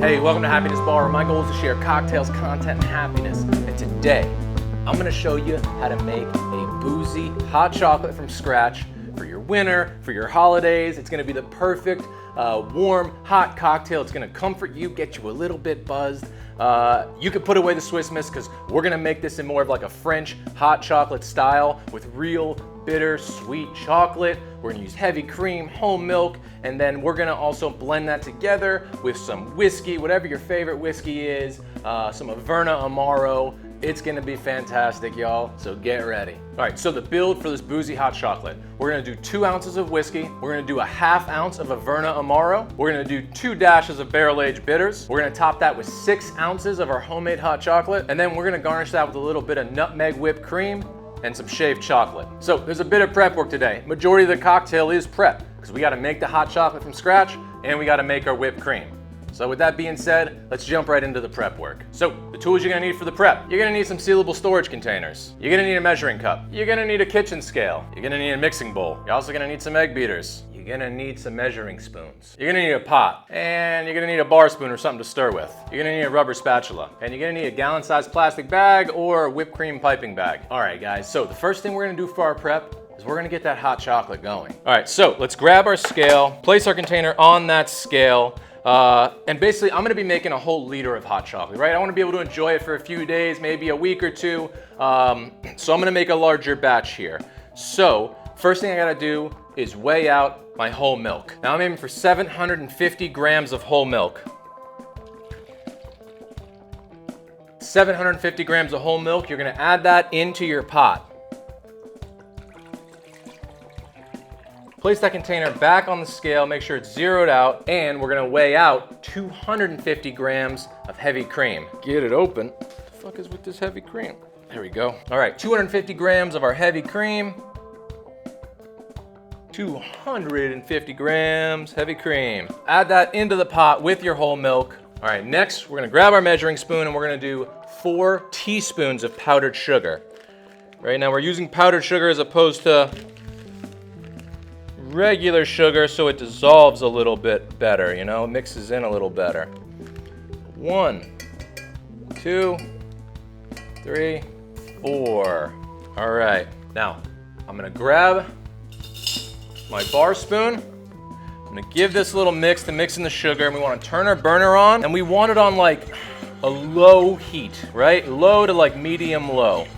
Hey, welcome to Happiness Bar. My goal is to share cocktails, content, and happiness. And today, I'm gonna show you how to make a boozy hot chocolate from scratch for your winter, for your holidays. It's gonna be the perfect warm, hot cocktail. It's gonna comfort you, get you a little bit buzzed. You can put away the Swiss Miss because we're gonna make this in more of like a French hot chocolate style with real bitter, sweet chocolate. We're gonna use heavy cream, whole milk, and then we're gonna also blend that together with some whiskey, whatever your favorite whiskey is, some Averna Amaro. It's gonna be fantastic, y'all, so get ready. All right, so the build for this boozy hot chocolate. We're gonna do 2 ounces of whiskey. We're gonna do a ½ ounce of Averna Amaro. We're gonna do 2 dashes of barrel-aged bitters. We're gonna top that with 6 ounces of our homemade hot chocolate, and then we're gonna garnish that with a little bit of nutmeg whipped cream and some shaved chocolate. So there's a bit of prep work today. Majority of the cocktail is prep, because we gotta make the hot chocolate from scratch, and we gotta make our whipped cream. So with that being said, let's jump right into the prep work. So the tools you're gonna need for the prep. You're gonna need some sealable storage containers. You're gonna need a measuring cup. You're gonna need a kitchen scale. You're gonna need a mixing bowl. You're also gonna need some egg beaters. You're gonna need some measuring spoons. You're gonna need a pot. And you're gonna need a bar spoon or something to stir with. You're gonna need a rubber spatula. And you're gonna need a gallon-sized plastic bag or a whipped cream piping bag. All right, guys, so the first thing we're gonna do for our prep is we're gonna get that hot chocolate going. All right, so let's grab our scale, place our container on that scale, and basically I'm gonna be making a whole liter of hot chocolate, right? I wanna be able to enjoy it for a few days, maybe a week or two. So I'm gonna make a larger batch here. So first thing I gotta do is weigh out my whole milk. Now I'm aiming for 750 grams of whole milk. 750 grams of whole milk, you're gonna add that into your pot. Place that container back on the scale, make sure it's zeroed out, and we're gonna weigh out 250 grams of heavy cream. Get it open. What the fuck is with this heavy cream? There we go. All right, 250 grams of our heavy cream. 250 grams heavy cream. Add that into the pot with your whole milk. All right, next we're gonna grab our measuring spoon and we're gonna do 4 teaspoons of powdered sugar. Right now we're using powdered sugar as opposed to regular sugar, so it dissolves a little bit better, you know, it mixes in a little better. 1, 2, 3, 4. All right, now I'm gonna grab my bar spoon. I'm gonna give this a little mix to mix in the sugar, and we wanna turn our burner on, and we want it on like a low heat, right? Low to like medium low.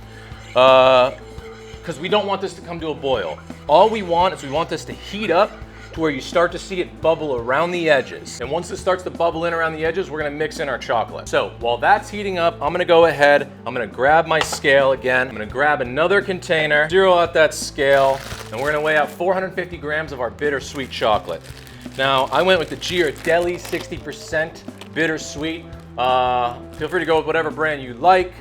Because we don't want this to come to a boil. All we want is we want this to heat up to where you start to see it bubble around the edges. And once it starts to bubble in around the edges, we're gonna mix in our chocolate. So while that's heating up, I'm gonna go ahead, I'm gonna grab my scale again. I'm gonna grab another container, zero out that scale, and we're gonna weigh out 450 grams of our bittersweet chocolate. Now, I went with the Ghirardelli 60% bittersweet. Feel free to go with whatever brand you like.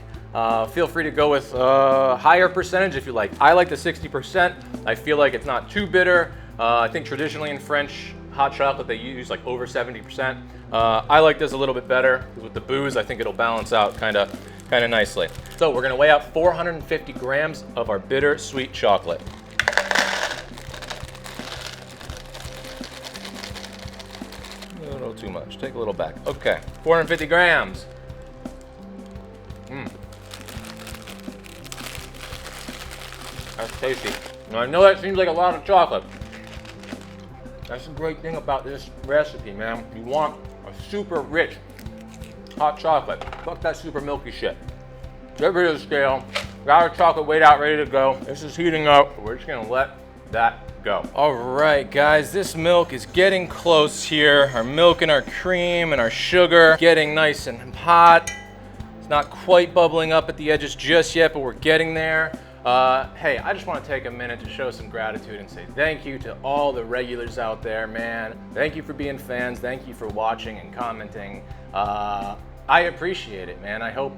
Feel free to go with a higher percentage if you like. I like the 60%. I feel like it's not too bitter. I think traditionally in French hot chocolate they use like over 70%. I like this a little bit better. With the booze, I think it'll balance out kind of nicely. So we're gonna weigh out 450 grams of our bitter sweet chocolate. A little too much. Take a little back. Okay, 450 grams. That's tasty. Now I know that seems like a lot of chocolate. That's the great thing about this recipe, man. You want a super rich hot chocolate. Fuck that super milky shit. Get rid of the scale. Got our chocolate weighed out, ready to go. This is heating up. We're just gonna let that go. All right, guys, this milk is getting close here. Our milk and our cream and our sugar getting nice and hot. It's not quite bubbling up at the edges just yet, but we're getting there. Hey, I just want to take a minute to show some gratitude and say thank you to all the regulars out there, man. Thank you for being fans. Thank you for watching and commenting. I appreciate it, man. I hope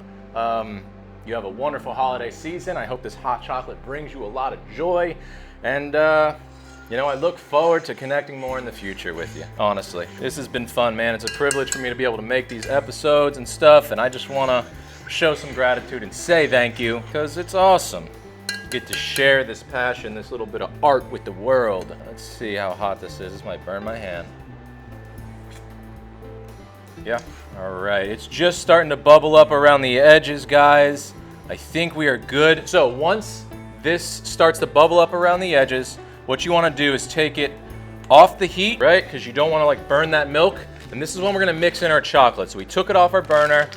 you have a wonderful holiday season. I hope this hot chocolate brings you a lot of joy. And, you know, I look forward to connecting more in the future with you, honestly. This has been fun, man. It's a privilege for me to be able to make these episodes and stuff, and I just want to show some gratitude and say thank you, because it's awesome. Get to share this passion, this little bit of art with the world. Let's see how hot this is. This might burn my hand. Yeah. All right, it's just starting to bubble up around the edges, guys. I think we are good. So once this starts to bubble up around the edges, what you want to do is take it off the heat, right? Because you don't want to like burn that milk. And this is when we're going to mix in our chocolate. So we took it off our burner,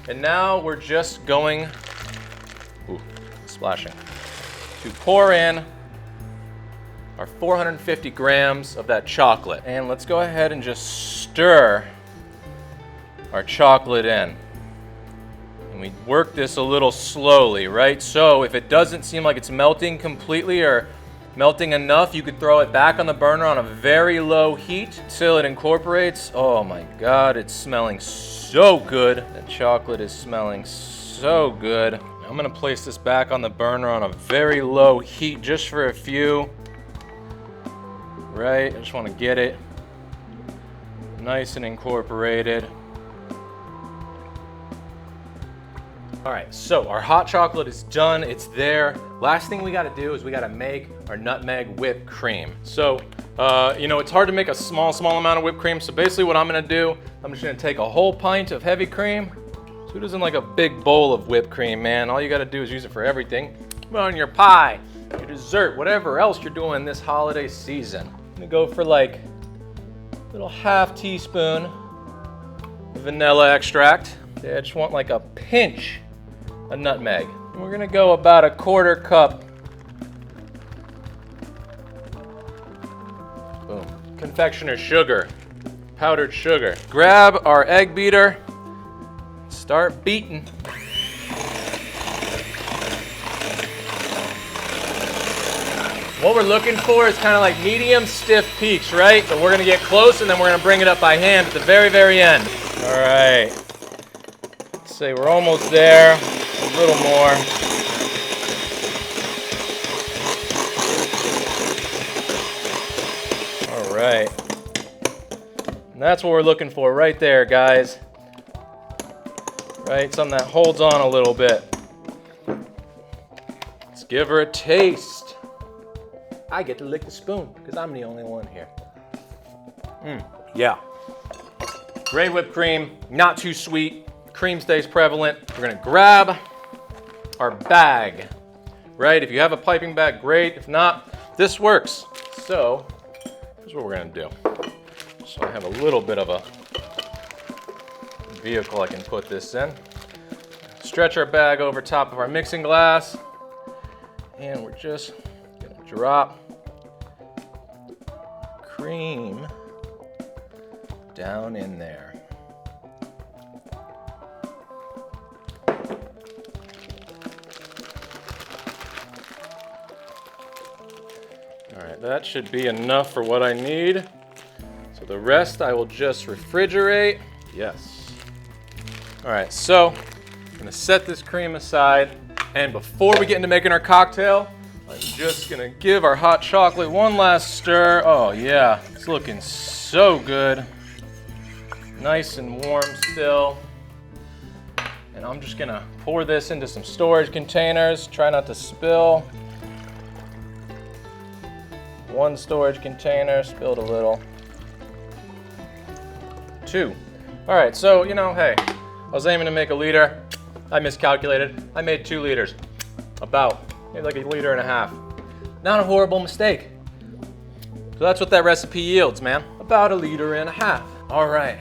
and now we're just going, splashing, to pour in our 450 grams of that chocolate. And let's go ahead and just stir our chocolate in. And we work this a little slowly, right? So if it doesn't seem like it's melting completely or melting enough, you could throw it back on the burner on a very low heat till it incorporates. Oh my God, it's smelling so good. The chocolate is smelling so good. I'm gonna place this back on the burner on a very low heat just for a few. Right, I just wanna get it nice and incorporated. All right, so our hot chocolate is done, it's there. Last thing we gotta do is we gotta make our nutmeg whipped cream. So, you know, it's hard to make a small amount of whipped cream. So basically what I'm gonna do, I'm just gonna take a whole pint of heavy cream. So it isn't like a big bowl of whipped cream, man. All you gotta do is use it for everything. Put it on your pie, your dessert, whatever else you're doing this holiday season. I'm gonna go for like a little ½ teaspoon of vanilla extract. Okay, I just want like a pinch of nutmeg. And we're gonna go about ¼ cup. Boom. Confectioner sugar, powdered sugar. Grab our egg beater, start beating. What we're looking for is kind of like medium stiff peaks, right? So we're gonna get close and then we're gonna bring it up by hand at the very, very end. All right. Let's say we're almost there. A little more. All right. And that's what we're looking for right there, guys. Right, something that holds on a little bit. Let's give her a taste. I get to lick the spoon because I'm the only one here. Yeah. Great whipped cream, not too sweet. Cream stays prevalent. We're gonna grab our bag, right? If you have a piping bag, great. If not, this works. So here's what we're gonna do. So I have a little bit of a vehicle I can put this in. Stretch our bag over top of our mixing glass, and we're just gonna drop cream down in there. All right, that should be enough for what I need. So the rest I will just refrigerate. Yes. All right, so I'm gonna set this cream aside. And before we get into making our cocktail, I'm just gonna give our hot chocolate one last stir. Oh yeah, it's looking so good. Nice and warm still. And I'm just gonna pour this into some storage containers. Try not to spill. One storage container, spilled a little. 2. All right, so, you know, hey, I was aiming to make a liter. I miscalculated. I made 2 liters. About, maybe like 1.5 liters. Not a horrible mistake. So that's what that recipe yields, man. About 1.5 liters. All right.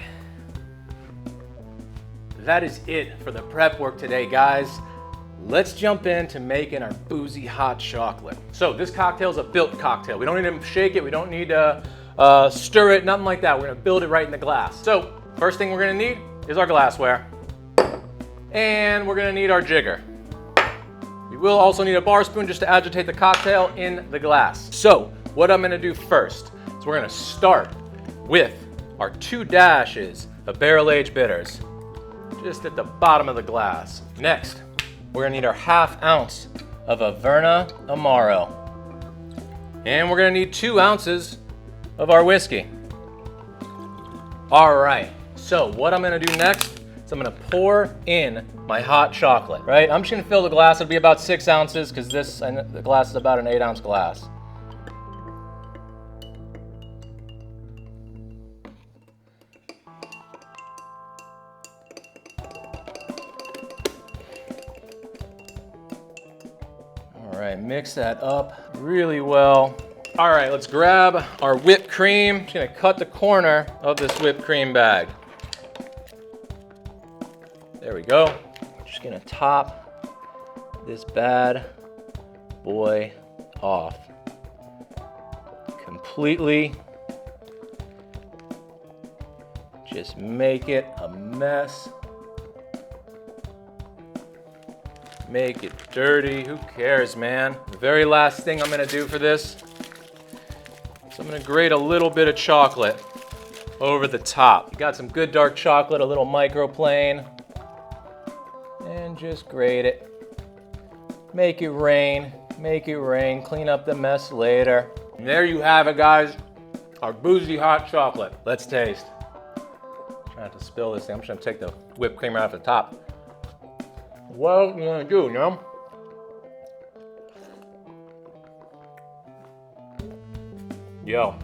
That is it for the prep work today, guys. Let's jump into making our boozy hot chocolate. So this cocktail is a built cocktail. We don't need to shake it. We don't need to stir it, nothing like that. We're gonna build it right in the glass. So first thing we're gonna need is our glassware. And we're gonna need our jigger. We will also need a bar spoon just to agitate the cocktail in the glass. So what I'm gonna do first is we're gonna start with our 2 dashes of barrel-aged bitters, just at the bottom of the glass. Next, we're gonna need our ½ ounce of Averna Amaro. And we're gonna need 2 ounces of our whiskey. All right, so what I'm gonna do next is I'm gonna pour in my hot chocolate, right? I'm just gonna fill the glass. It'll be about 6 ounces because the glass is about an 8-ounce glass. right, mix that up really well. All right, let's grab our whipped cream. Just gonna cut the corner of this whipped cream bag. There we go. Just gonna top this bad boy off completely. Just make it a mess. Make it dirty, who cares, man? The very last thing I'm gonna do for this is I'm gonna grate a little bit of chocolate over the top. You got some good dark chocolate, a little microplane, and just grate it. Make it rain, clean up the mess later. And there you have it, guys, our Boozy hot chocolate. Let's taste. Trying not to spill this thing. I'm just gonna take the whipped cream right off the top. What else are you gonna do, you know? Yo,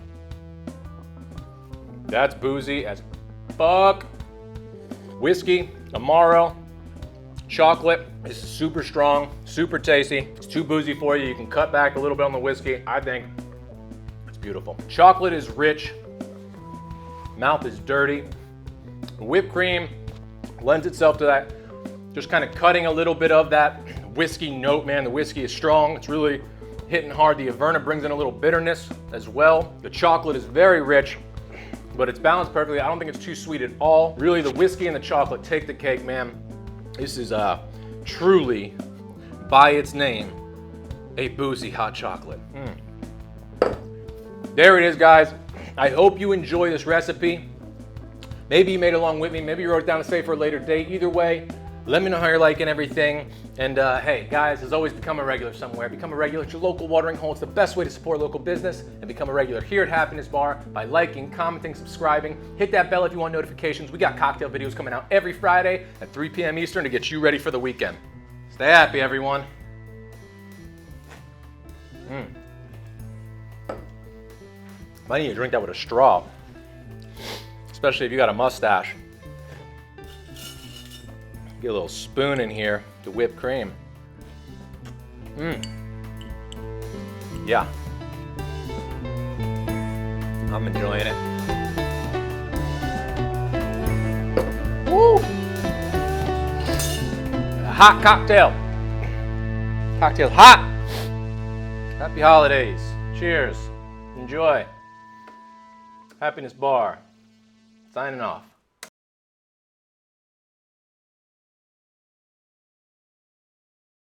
that's boozy as fuck. Whiskey, Amaro, chocolate. This is super strong, super tasty. It's too boozy for you. You can cut back a little bit on the whiskey. I think it's beautiful. Chocolate is rich, mouth is dirty. Whipped cream lends itself to that, just kind of cutting a little bit of that whiskey note, man. The whiskey is strong. It's really hitting hard. The Averna brings in a little bitterness as well. The chocolate is very rich, but it's balanced perfectly. I don't think it's too sweet at all. Really, the whiskey and the chocolate take the cake, man. This is truly, by its name, a boozy hot chocolate. There it is, guys. I hope you enjoy this recipe. Maybe you made it along with me. Maybe you wrote it down to save for a later date. Either way, let me know how you're liking everything. And hey, guys, as always, become a regular somewhere. Become a regular at your local watering hole. It's the best way to support local business. And become a regular here at Happiness Bar by liking, commenting, subscribing. Hit that bell if you want notifications. We got cocktail videos coming out every Friday at 3 p.m. Eastern to get you ready for the weekend. Stay happy, everyone. Might need to drink that with a straw, especially if you got a mustache. Get a little spoon in here to whip cream. Yeah. I'm enjoying it. Woo! A hot cocktail. Cocktail's hot. Happy holidays. Cheers. Enjoy. Happiness Bar. Signing off.